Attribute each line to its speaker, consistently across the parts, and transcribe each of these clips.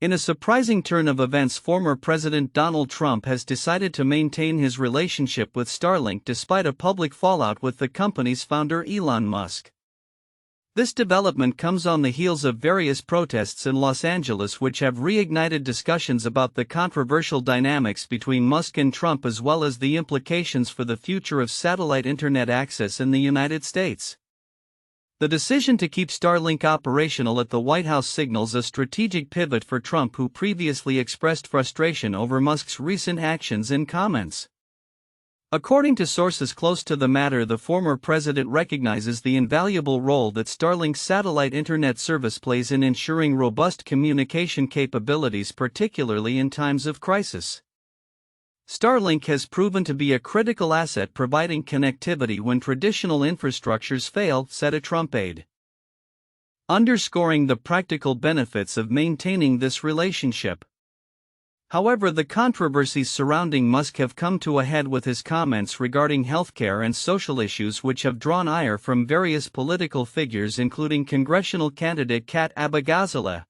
Speaker 1: In a surprising turn of events, former President Donald Trump has decided to maintain his relationship with Starlink despite a public fallout with the company's founder Elon Musk. This development comes on the heels of various protests in Los Angeles which have reignited discussions about the controversial dynamics between Musk and Trump, as well as the implications for the future of satellite internet access in the United States. The decision to keep Starlink operational at the White House signals a strategic pivot for Trump, who previously expressed frustration over Musk's recent actions and comments. According to sources close to the matter, the former president recognizes the invaluable role that Starlink's satellite internet service plays in ensuring robust communication capabilities, particularly in times of crisis. Starlink has proven to be a critical asset, providing connectivity when traditional infrastructures fail, said a Trump aide, underscoring the practical benefits of maintaining this relationship. However, the controversies surrounding Musk have come to a head with his comments regarding healthcare and social issues, which have drawn ire from various political figures, including congressional candidate Kat Abughazaleh.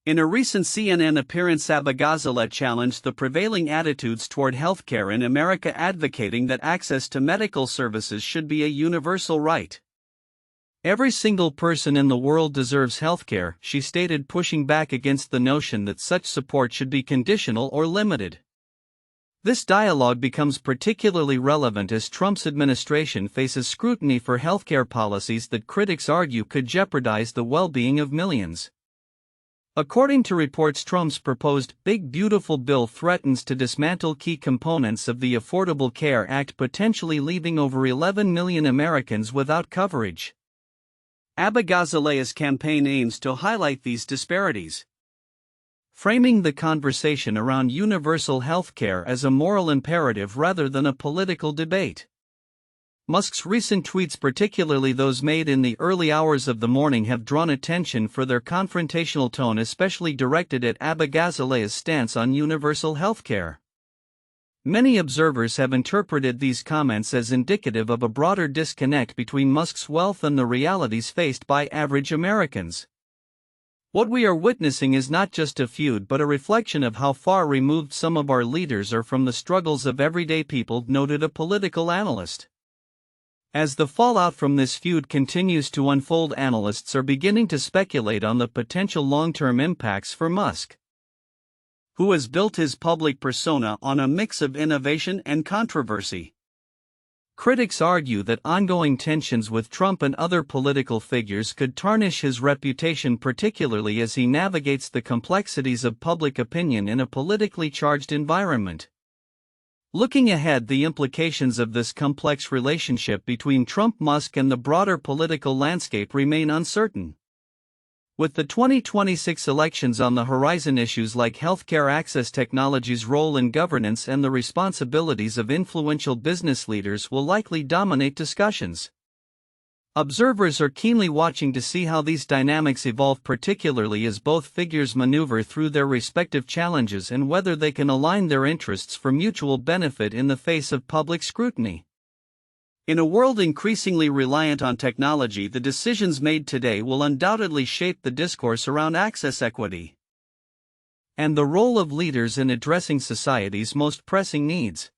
Speaker 1: In a recent CNN appearance, Abughazaleh challenged the prevailing attitudes toward healthcare in America, advocating that access to medical services should be a universal right. Every single person in the world deserves healthcare, she stated, pushing back against the notion that such support should be conditional or limited. This dialogue becomes particularly relevant as Trump's administration faces scrutiny for healthcare policies that critics argue could jeopardize the well-being of millions. According to reports, Trump's proposed Big Beautiful Bill threatens to dismantle key components of the Affordable Care Act, potentially leaving over 11 million Americans without coverage. Abughazaleh's campaign aims to highlight these disparities, framing the conversation around universal health care as a moral imperative rather than a political debate. Musk's recent tweets, particularly those made in the early hours of the morning, have drawn attention for their confrontational tone, especially directed at Abughazaleh's stance on universal healthcare. Many observers have interpreted these comments as indicative of a broader disconnect between Musk's wealth and the realities faced by average Americans. What we are witnessing is not just a feud, but a reflection of how far removed some of our leaders are from the struggles of everyday people, noted a political analyst. As the fallout from this feud continues to unfold, analysts are beginning to speculate on the potential long-term impacts for Musk, who has built his public persona on a mix of innovation and controversy. Critics argue that ongoing tensions with Trump and other political figures could tarnish his reputation, particularly as he navigates the complexities of public opinion in a politically charged environment. Looking ahead, the implications of this complex relationship between Trump, Musk, and the broader political landscape remain uncertain. With the 2026 elections on the horizon, issues like healthcare access, technology's role in governance, and the responsibilities of influential business leaders will likely dominate discussions. Observers are keenly watching to see how these dynamics evolve, particularly as both figures maneuver through their respective challenges and whether they can align their interests for mutual benefit in the face of public scrutiny. In a world increasingly reliant on technology, the decisions made today will undoubtedly shape the discourse around access equity and the role of leaders in addressing society's most pressing needs.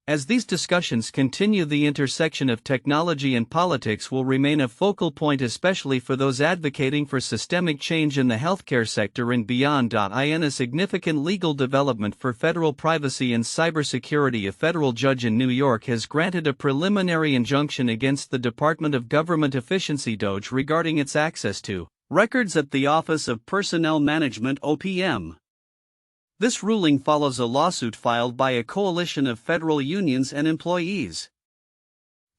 Speaker 1: As these discussions continue, the intersection of technology and politics will remain a focal point, especially for those advocating for systemic change in the healthcare sector and beyond. In a significant legal development for federal privacy and cybersecurity, a federal judge in New York has granted a preliminary injunction against the Department of Government Efficiency (DOGE) regarding its access to records at the Office of Personnel Management (OPM). This ruling follows a lawsuit filed by a coalition of federal unions and employees,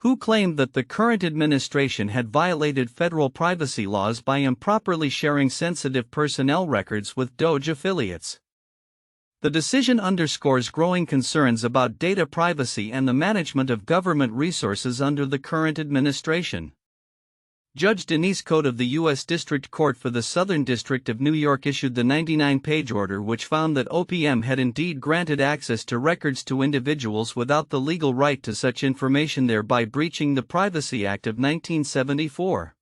Speaker 1: who claimed that the current administration had violated federal privacy laws by improperly sharing sensitive personnel records with DOGE affiliates. The decision underscores growing concerns about data privacy and the management of government resources under the current administration. Judge Denise Cote of the U.S. District Court for the Southern District of New York issued the 99-page order, which found that OPM had indeed granted access to records to individuals without the legal right to such information, thereby breaching the Privacy Act of 1974.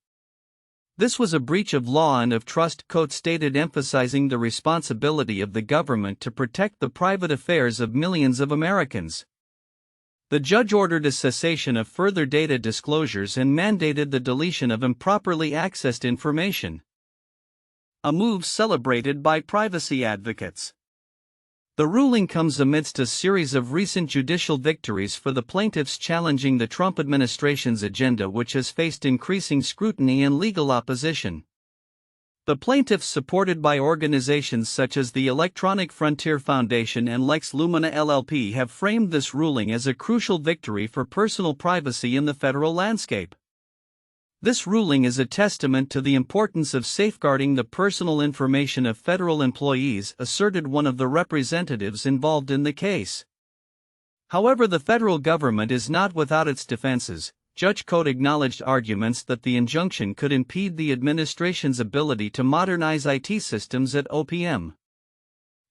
Speaker 1: This was a breach of law and of trust, Cote stated, emphasizing the responsibility of the government to protect the private affairs of millions of Americans. The judge ordered a cessation of further data disclosures and mandated the deletion of improperly accessed information, a move celebrated by privacy advocates. The ruling comes amidst a series of recent judicial victories for the plaintiffs challenging the Trump administration's agenda, which has faced increasing scrutiny and legal opposition. The plaintiffs, supported by organizations such as the Electronic Frontier Foundation and Lex Lumina LLP, have framed this ruling as a crucial victory for personal privacy in the federal landscape. This ruling is a testament to the importance of safeguarding the personal information of federal employees, asserted one of the representatives involved in the case. However, the federal government is not without its defenses. Judge Cote acknowledged arguments that the injunction could impede the administration's ability to modernize IT systems at OPM.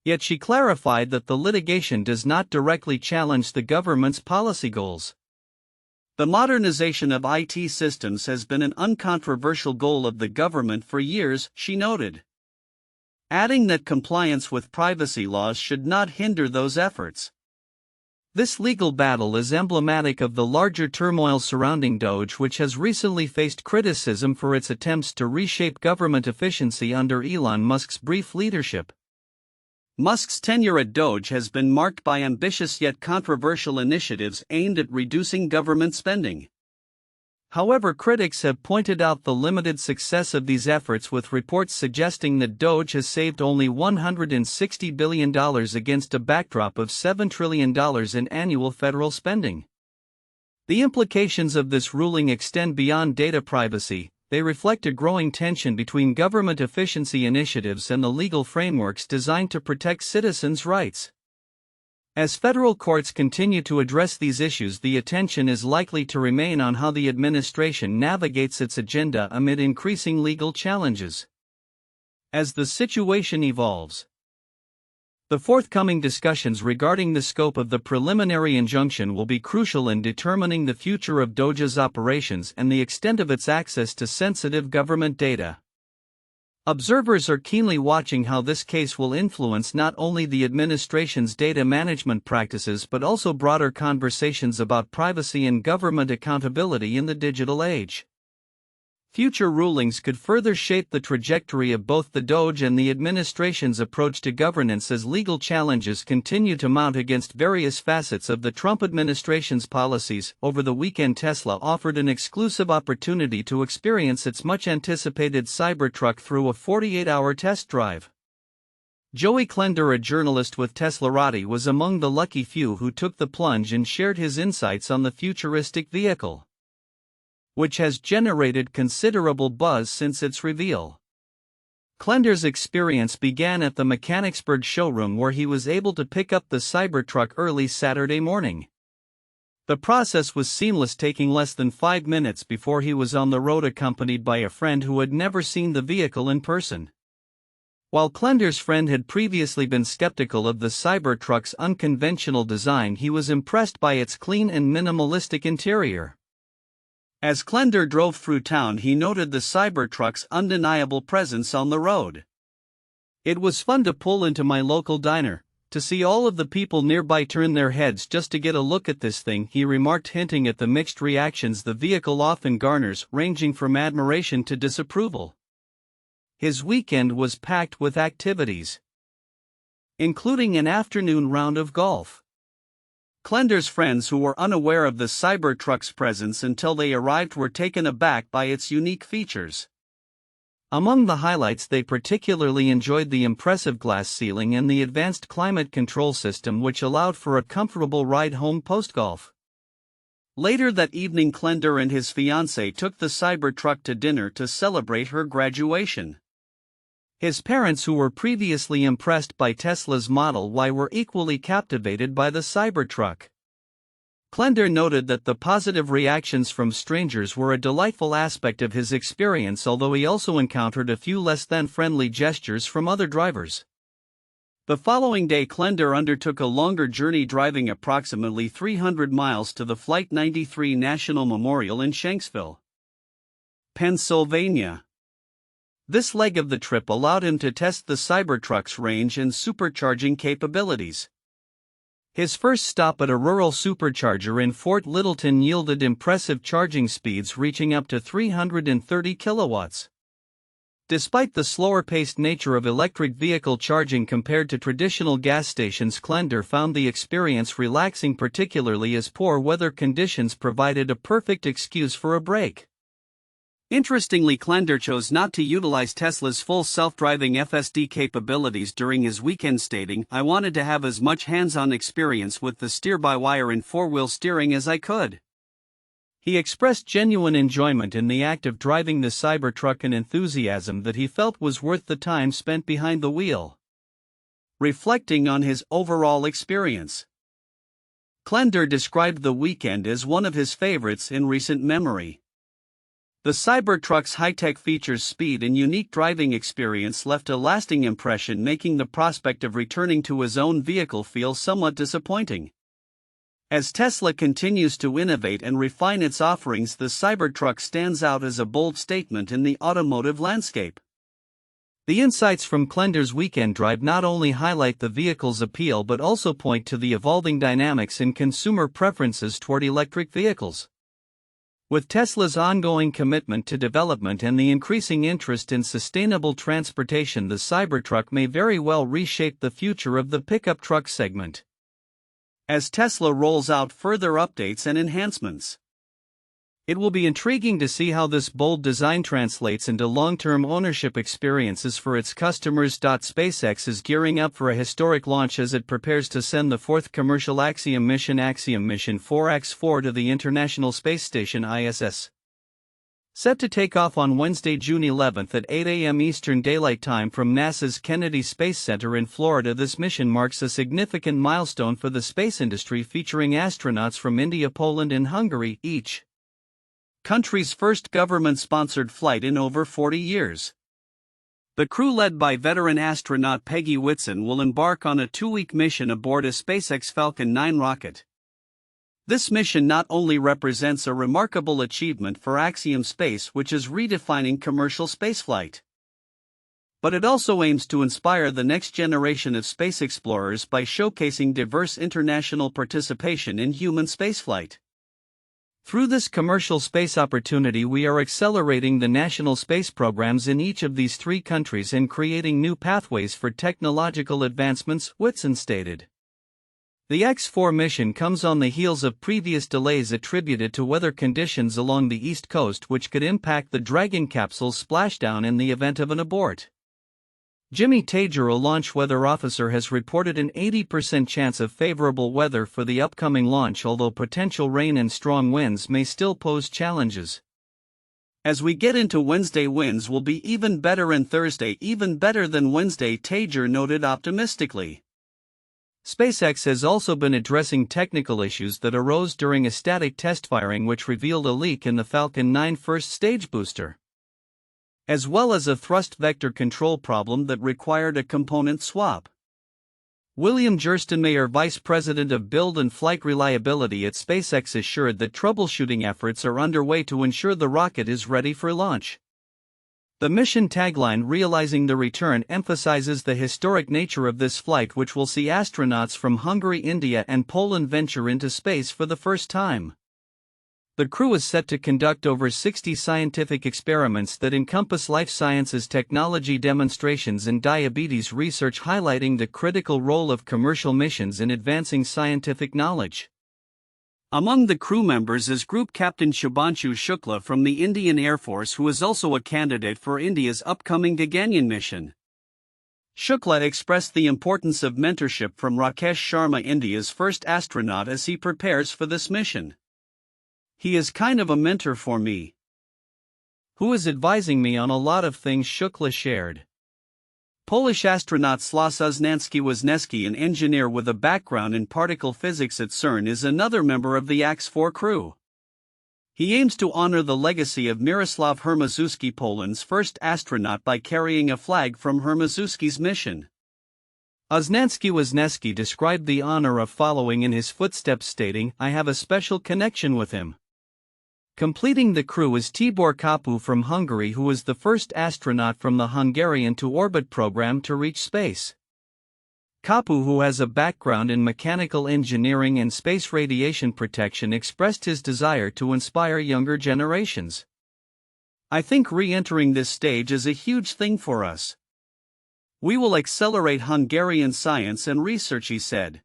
Speaker 1: Yet she clarified that the litigation does not directly challenge the government's policy goals. The modernization of IT systems has been an uncontroversial goal of the government for years, she noted, adding that compliance with privacy laws should not hinder those efforts. This legal battle is emblematic of the larger turmoil surrounding DOGE, which has recently faced criticism for its attempts to reshape government efficiency under Elon Musk's brief leadership. Musk's tenure at DOGE has been marked by ambitious yet controversial initiatives aimed at reducing government spending. However, critics have pointed out the limited success of these efforts, with reports suggesting that DOGE has saved only $160 billion against a backdrop of $7 trillion in annual federal spending. The implications of this ruling extend beyond data privacy. They reflect a growing tension between government efficiency initiatives and the legal frameworks designed to protect citizens' rights. As federal courts continue to address these issues, the attention is likely to remain on how the administration navigates its agenda amid increasing legal challenges. As the situation evolves, the forthcoming discussions regarding the scope of the preliminary injunction will be crucial in determining the future of DOGE's operations and the extent of its access to sensitive government data. Observers are keenly watching how this case will influence not only the administration's data management practices but also broader conversations about privacy and government accountability in the digital age. Future rulings could further shape the trajectory of both the DOGE and the administration's approach to governance as legal challenges continue to mount against various facets of the Trump administration's policies. Over the weekend, Tesla offered an exclusive opportunity to experience its much-anticipated Cybertruck through a 48-hour test drive. Joey Klender, a journalist with Teslarati, was among the lucky few who took the plunge and shared his insights on the futuristic vehicle, which has generated considerable buzz since its reveal. Klender's experience began at the Mechanicsburg showroom, where he was able to pick up the Cybertruck early Saturday morning. The process was seamless, taking less than 5 minutes before he was on the road, accompanied by a friend who had never seen the vehicle in person. While Klender's friend had previously been skeptical of the Cybertruck's unconventional design, he was impressed by its clean and minimalistic interior. As Klender drove through town, he noted the Cybertruck's undeniable presence on the road. "It was fun to pull into my local diner, to see all of the people nearby turn their heads just to get a look at this thing," he remarked, hinting at the mixed reactions the vehicle often garners, ranging from admiration to disapproval. His weekend was packed with activities, including an afternoon round of golf. Klender's friends, who were unaware of the Cybertruck's presence until they arrived, were taken aback by its unique features. Among the highlights, they particularly enjoyed the impressive glass ceiling and the advanced climate control system, which allowed for a comfortable ride home post-golf. Later that evening, Klender and his fiancée took the Cybertruck to dinner to celebrate her graduation. His parents, who were previously impressed by Tesla's Model Y, were equally captivated by the Cybertruck. Klender noted that the positive reactions from strangers were a delightful aspect of his experience, although he also encountered a few less-than-friendly gestures from other drivers. The following day, Klender undertook a longer journey, driving approximately 300 miles to the Flight 93 National Memorial in Shanksville, Pennsylvania. This leg of the trip allowed him to test the Cybertruck's range and supercharging capabilities. His first stop at a rural supercharger in Fort Littleton yielded impressive charging speeds reaching up to 330 kilowatts. Despite the slower-paced nature of electric vehicle charging compared to traditional gas stations, Klender found the experience relaxing, particularly as poor weather conditions provided a perfect excuse for a break. Interestingly, Klender chose not to utilize Tesla's full self-driving FSD capabilities during his weekend, stating, "I wanted to have as much hands-on experience with the steer-by-wire and four-wheel steering as I could." He expressed genuine enjoyment in the act of driving the Cybertruck and enthusiasm that he felt was worth the time spent behind the wheel. Reflecting on his overall experience, Klender described the weekend as one of his favorites in recent memory. The Cybertruck's high-tech features, speed, and unique driving experience left a lasting impression, making the prospect of returning to his own vehicle feel somewhat disappointing. As Tesla continues to innovate and refine its offerings, the Cybertruck stands out as a bold statement in the automotive landscape. The insights from Klender's weekend drive not only highlight the vehicle's appeal but also point to the evolving dynamics in consumer preferences toward electric vehicles. With Tesla's ongoing commitment to development and the increasing interest in sustainable transportation, the Cybertruck may very well reshape the future of the pickup truck segment. As Tesla rolls out further updates and enhancements, it will be intriguing to see how this bold design translates into long-term ownership experiences for its customers. SpaceX is gearing up for a historic launch as it prepares to send the fourth commercial Axiom Mission 4X4 to the International Space Station ISS. Set to take off on Wednesday, June 11 at 8 a.m. Eastern Daylight Time from NASA's Kennedy Space Center in Florida, this mission marks a significant milestone for the space industry, featuring astronauts from India, Poland, and Hungary, each country's first government-sponsored flight in over 40 years. The crew, led by veteran astronaut Peggy Whitson, will embark on a 2-week mission aboard a SpaceX Falcon 9 rocket. This mission not only represents a remarkable achievement for Axiom Space, which is redefining commercial spaceflight, but it also aims to inspire the next generation of space explorers by showcasing diverse international participation in human spaceflight. Through this commercial space opportunity, we are accelerating the national space programs in each of these 3 countries and creating new pathways for technological advancements, Whitson stated. The X4 mission comes on the heels of previous delays attributed to weather conditions along the East Coast, which could impact the Dragon capsule's splashdown in the event of an abort. Jimmy Tager, a launch weather officer, has reported an 80% chance of favorable weather for the upcoming launch, although potential rain and strong winds may still pose challenges. "As we get into Wednesday, winds will be even better, and Thursday even better than Wednesday," Tager noted optimistically. SpaceX has also been addressing technical issues that arose during a static test firing which revealed a leak in the Falcon 9 first stage booster, as well as a thrust vector control problem that required a component swap. William Gerstenmayer, vice president of build and flight reliability at SpaceX, assured that troubleshooting efforts are underway to ensure the rocket is ready for launch. The mission tagline, "Realizing the Return," emphasizes the historic nature of this flight, which will see astronauts from Hungary, India, and Poland venture into space for the first time. The crew is set to conduct over 60 scientific experiments that encompass life sciences technology demonstrations and diabetes research, highlighting the critical role of commercial missions in advancing scientific knowledge. Among the crew members is Group Captain Shubhanshu Shukla from the Indian Air Force, who is also a candidate for India's upcoming Gaganyaan mission. Shukla expressed the importance of mentorship from Rakesh Sharma, India's first astronaut, as he prepares for this mission. "He is kind of a mentor for me, who is advising me on a lot of things," Shukla shared. Polish astronaut Sławomir Uznanski-Wisniewski, an engineer with a background in particle physics at CERN, is another member of the X4 crew. He aims to honor the legacy of Mirosław Hermaszewski, Poland's first astronaut, by carrying a flag from Hermaszewski's mission. Uznanski-Wisniewski described the honor of following in his footsteps, stating, "I have a special connection with him. Completing the crew is Tibor Kapu from Hungary, who was the first astronaut from the Hungarian to Orbit program to reach space. Kapu, who has a background in mechanical engineering and space radiation protection, expressed his desire to inspire younger generations. "I think re-entering this stage is a huge thing for us. We will accelerate Hungarian science and research," he said.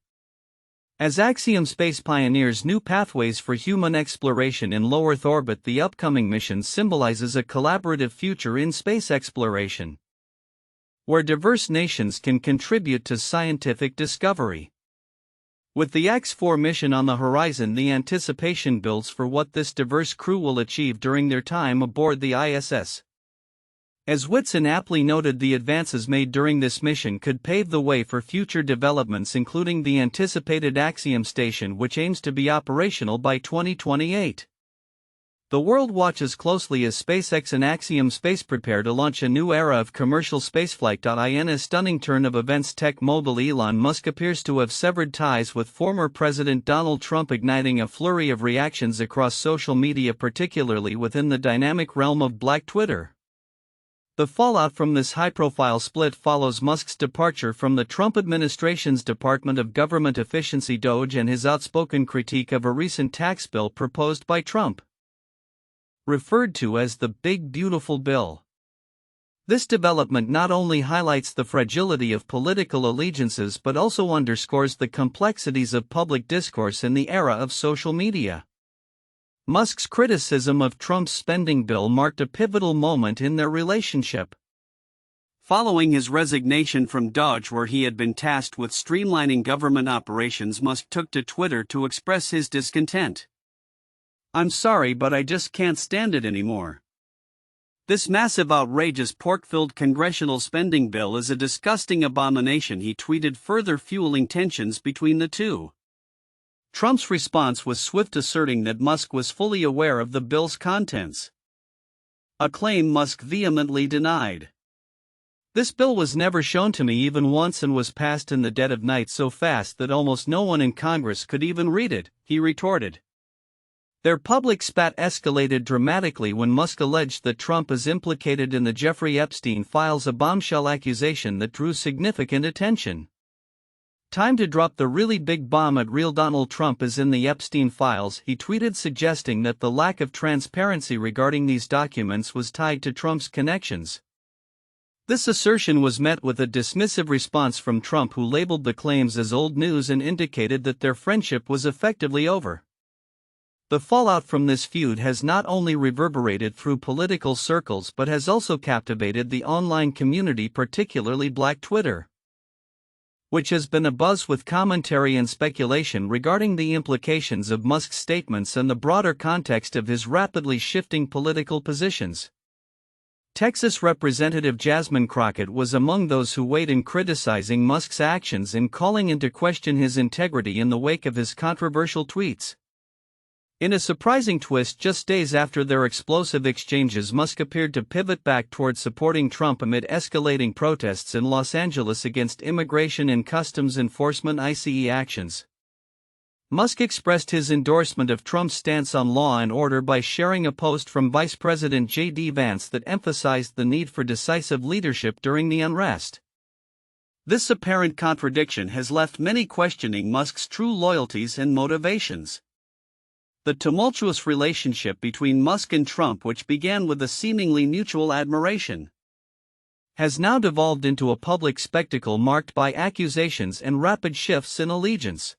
Speaker 1: As Axiom Space pioneers new pathways for human exploration in low Earth orbit, the upcoming mission symbolizes a collaborative future in space exploration, where diverse nations can contribute to scientific discovery. With the X4 mission on the horizon, the anticipation builds for what this diverse crew will achieve during their time aboard the ISS. As Whitson aptly noted, the advances made during this mission could pave the way for future developments, including the anticipated Axiom station, which aims to be operational by 2028. The world watches closely as SpaceX and Axiom Space prepare to launch a new era of commercial spaceflight. In a stunning turn of events, tech mogul Elon Musk appears to have severed ties with former President Donald Trump, igniting a flurry of reactions across social media, particularly within the dynamic realm of Black Twitter. The fallout from this high-profile split follows Musk's departure from the Trump administration's Department of Government Efficiency (DOGE) and his outspoken critique of a recent tax bill proposed by Trump, referred to as the Big Beautiful Bill. This development not only highlights the fragility of political allegiances but also underscores the complexities of public discourse in the era of social media. Musk's criticism of Trump's spending bill marked a pivotal moment in their relationship. Following his resignation from DOGE, where he had been tasked with streamlining government operations, Musk took to Twitter to express his discontent. "I'm sorry, but I just can't stand it anymore. This massive, outrageous, pork-filled congressional spending bill is a disgusting abomination," he tweeted, further fueling tensions between the two. Trump's response was swift, asserting that Musk was fully aware of the bill's contents, a claim Musk vehemently denied. "This bill was never shown to me even once and was passed in the dead of night so fast that almost no one in Congress could even read it," he retorted. Their public spat escalated dramatically when Musk alleged that Trump is implicated in the Jeffrey Epstein files, a bombshell accusation that drew significant attention. "Time to drop the really big bomb at real Donald Trump is in the Epstein files," he tweeted, suggesting that the lack of transparency regarding these documents was tied to Trump's connections. This assertion was met with a dismissive response from Trump, who labeled the claims as old news and indicated that their friendship was effectively over. The fallout from this feud has not only reverberated through political circles but has also captivated the online community, particularly Black Twitter, which has been abuzz with commentary and speculation regarding the implications of Musk's statements and the broader context of his rapidly shifting political positions. Texas Representative Jasmine Crockett was among those who weighed in, criticizing Musk's actions and calling into question his integrity in the wake of his controversial tweets. In a surprising twist, just days after their explosive exchanges, Musk appeared to pivot back towards supporting Trump amid escalating protests in Los Angeles against Immigration and Customs Enforcement (ICE) actions. Musk expressed his endorsement of Trump's stance on law and order by sharing a post from Vice President J.D. Vance that emphasized the need for decisive leadership during the unrest. This apparent contradiction has left many questioning Musk's true loyalties and motivations. The tumultuous relationship between Musk and Trump, which began with a seemingly mutual admiration, has now devolved into a public spectacle marked by accusations and rapid shifts in allegiance.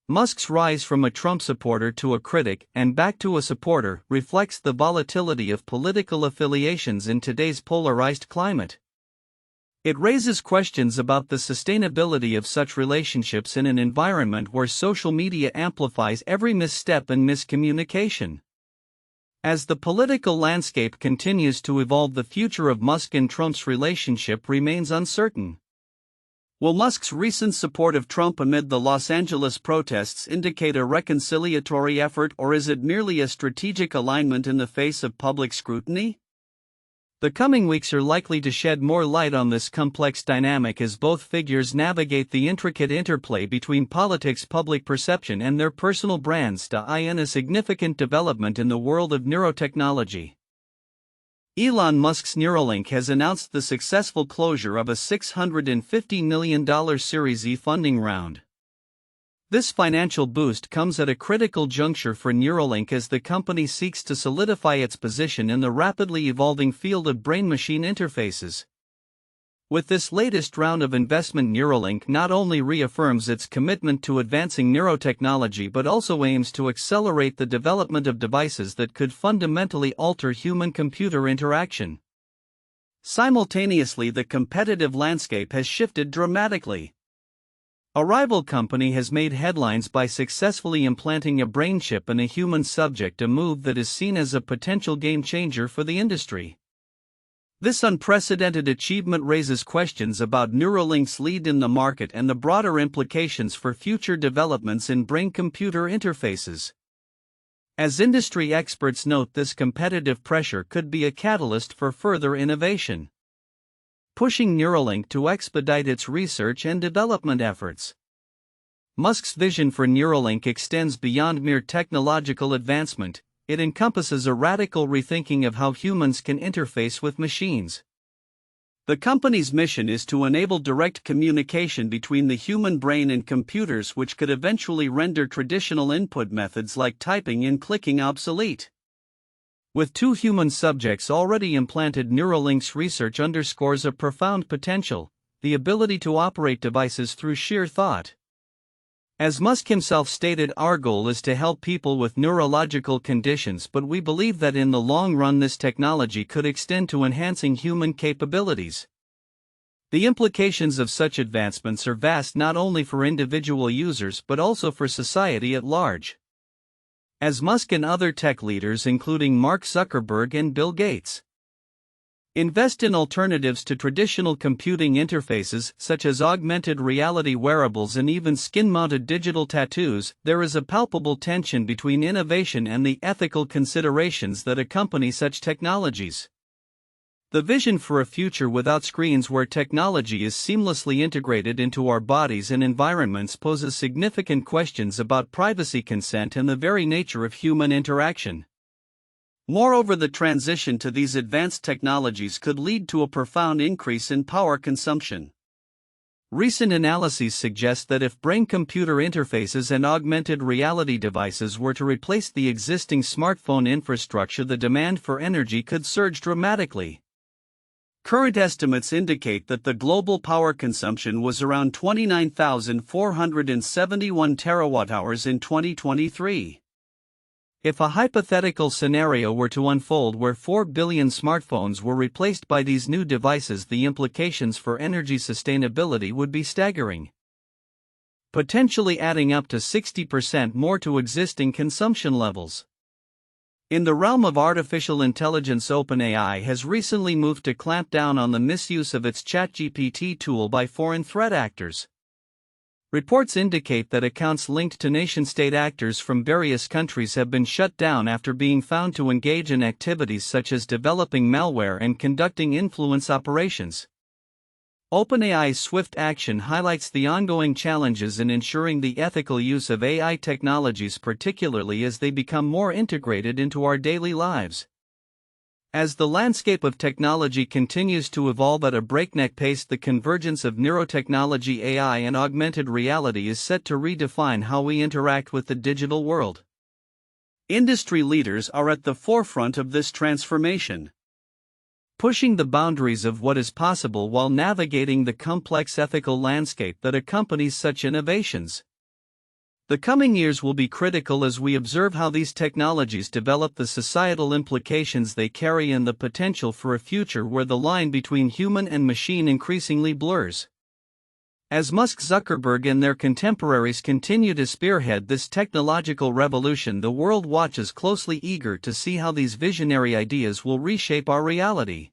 Speaker 1: Musk's rise from a Trump supporter to a critic and back to a supporter reflects the volatility of political affiliations in today's polarized climate. It raises questions about the sustainability of such relationships in an environment where social media amplifies every misstep and miscommunication. As the political landscape continues to evolve, the future of Musk and Trump's relationship remains uncertain. Will Musk's recent support of Trump amid the Los Angeles protests indicate a reconciliatory effort, or is it merely a strategic alignment in the face of public scrutiny? The coming weeks are likely to shed more light on this complex dynamic as both figures navigate the intricate interplay between politics, public perception, and their personal brands. A significant development in the world of neurotechnology. Elon Musk's Neuralink has announced the successful closure of a $650 million Series E funding round. This financial boost comes at a critical juncture for Neuralink as the company seeks to solidify its position in the rapidly evolving field of brain-machine interfaces. With this latest round of investment, Neuralink not only reaffirms its commitment to advancing neurotechnology but also aims to accelerate the development of devices that could fundamentally alter human-computer interaction. Simultaneously, the competitive landscape has shifted dramatically. A rival company has made headlines by successfully implanting a brain chip in a human subject, a move that is seen as a potential game-changer for the industry. This unprecedented achievement raises questions about Neuralink's lead in the market and the broader implications for future developments in brain-computer interfaces. As industry experts note, this competitive pressure could be a catalyst for further innovation, pushing Neuralink to expedite its research and development efforts. Musk's vision for Neuralink extends beyond mere technological advancement. It encompasses a radical rethinking of how humans can interface with machines. The company's mission is to enable direct communication between the human brain and computers, which could eventually render traditional input methods like typing and clicking obsolete. With 2 human subjects already implanted, Neuralink's research underscores a profound potential: the ability to operate devices through sheer thought. As Musk himself stated, "Our goal is to help people with neurological conditions, but we believe that in the long run this technology could extend to enhancing human capabilities." The implications of such advancements are vast, not only for individual users but also for society at large. As Musk and other tech leaders, including Mark Zuckerberg and Bill Gates, invest in alternatives to traditional computing interfaces such as augmented reality wearables and even skin-mounted digital tattoos, there is a palpable tension between innovation and the ethical considerations that accompany such technologies. The vision for a future without screens, where technology is seamlessly integrated into our bodies and environments, poses significant questions about privacy, consent, and the very nature of human interaction. Moreover, the transition to these advanced technologies could lead to a profound increase in power consumption. Recent analyses suggest that if brain-computer interfaces and augmented reality devices were to replace the existing smartphone infrastructure, the demand for energy could surge dramatically. Current estimates indicate that the global power consumption was around 29,471 terawatt-hours in 2023. If a hypothetical scenario were to unfold where 4 billion smartphones were replaced by these new devices, the implications for energy sustainability would be staggering, potentially adding up to 60% more to existing consumption levels. In the realm of artificial intelligence, OpenAI has recently moved to clamp down on the misuse of its ChatGPT tool by foreign threat actors. Reports indicate that accounts linked to nation-state actors from various countries have been shut down after being found to engage in activities such as developing malware and conducting influence operations. OpenAI's swift action highlights the ongoing challenges in ensuring the ethical use of AI technologies, particularly as they become more integrated into our daily lives. As the landscape of technology continues to evolve at a breakneck pace, the convergence of neurotechnology, AI, and augmented reality is set to redefine how we interact with the digital world. Industry leaders are at the forefront of this transformation, pushing the boundaries of what is possible while navigating the complex ethical landscape that accompanies such innovations. The coming years will be critical as we observe how these technologies develop, the societal implications they carry, and the potential for a future where the line between human and machine increasingly blurs. As Musk, Zuckerberg, and their contemporaries continue to spearhead this technological revolution, the world watches closely, eager to see how these visionary ideas will reshape our reality.